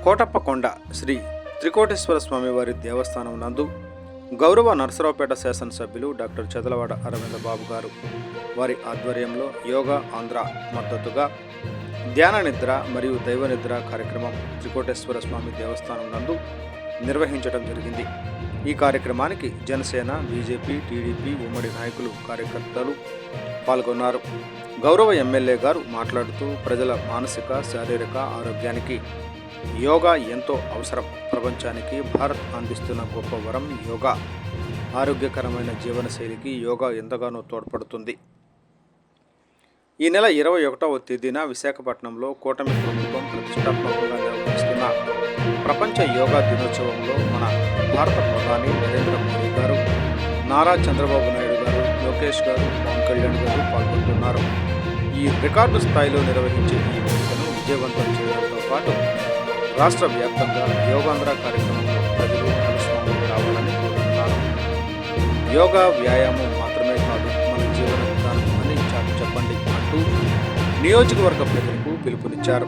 కోటప్పకొండ శ్రీ త్రికోటేశ్వర స్వామివారి దేవస్థానం నందు గౌరవ నరసరావుపేట శాసనసభ్యులు డాక్టర్ చదలవాడ అరవింద బాబు గారు వారి ఆధ్వర్యంలో యోగా ఆంధ్ర మద్దతుగా ధ్యాన నిద్ర మరియు దైవ నిద్ర కార్యక్రమం త్రికోటేశ్వర స్వామి దేవస్థానం నందు నిర్వహించడం జరిగింది. ఈ కార్యక్రమానికి జనసేన, బీజేపీ, టీడీపీ ఉమ్మడి నాయకులు, కార్యకర్తలు పాల్గొన్నారు. గౌరవ ఎమ్మెల్యే గారు మాట్లాడుతూ ప్రజల మానసిక, శారీరక ఆరోగ్యానికి యోగా ఎంతో అవసరం. ప్రపంచానికి భారత్ అందిస్తున్న గొప్ప వరం యోగా. ఆరోగ్యకరమైన జీవనశైలికి యోగా ఎంతగానో తోడ్పడుతుంది. ఈ నెల 21వ తేదీన విశాఖపట్నంలో కూటమి ప్రభుత్వం ప్రతిష్టాత్మకంగా నిర్వహిస్తున్న ప్రపంచ యోగా దినోత్సవంలో మన భారత ప్రధాని నరేంద్ర మోదీ గారు, నారా చంద్రబాబు నాయుడు గారు, లోకేష్ గారు, పవన్ కళ్యాణ్ గారు పాల్గొంటున్నారు. ఈ రికార్డు స్థాయిలో నిర్వహించే ఈ వేడుకను విజయవంతం చేయడంతో పాటు రాష్ట్ర వ్యాప్తంగా యోగాంధ్ర కార్యక్రమంలో ప్రజలు భాగస్వాములు కావాలని కోరుతున్నారు. యోగా వ్యాయామం మాత్రమే కాదు, మన జీవన విధానం అని చాటి చెప్పండి అంటూ నియోజకవర్గ ప్రజలకు పిలుపునిచ్చారు.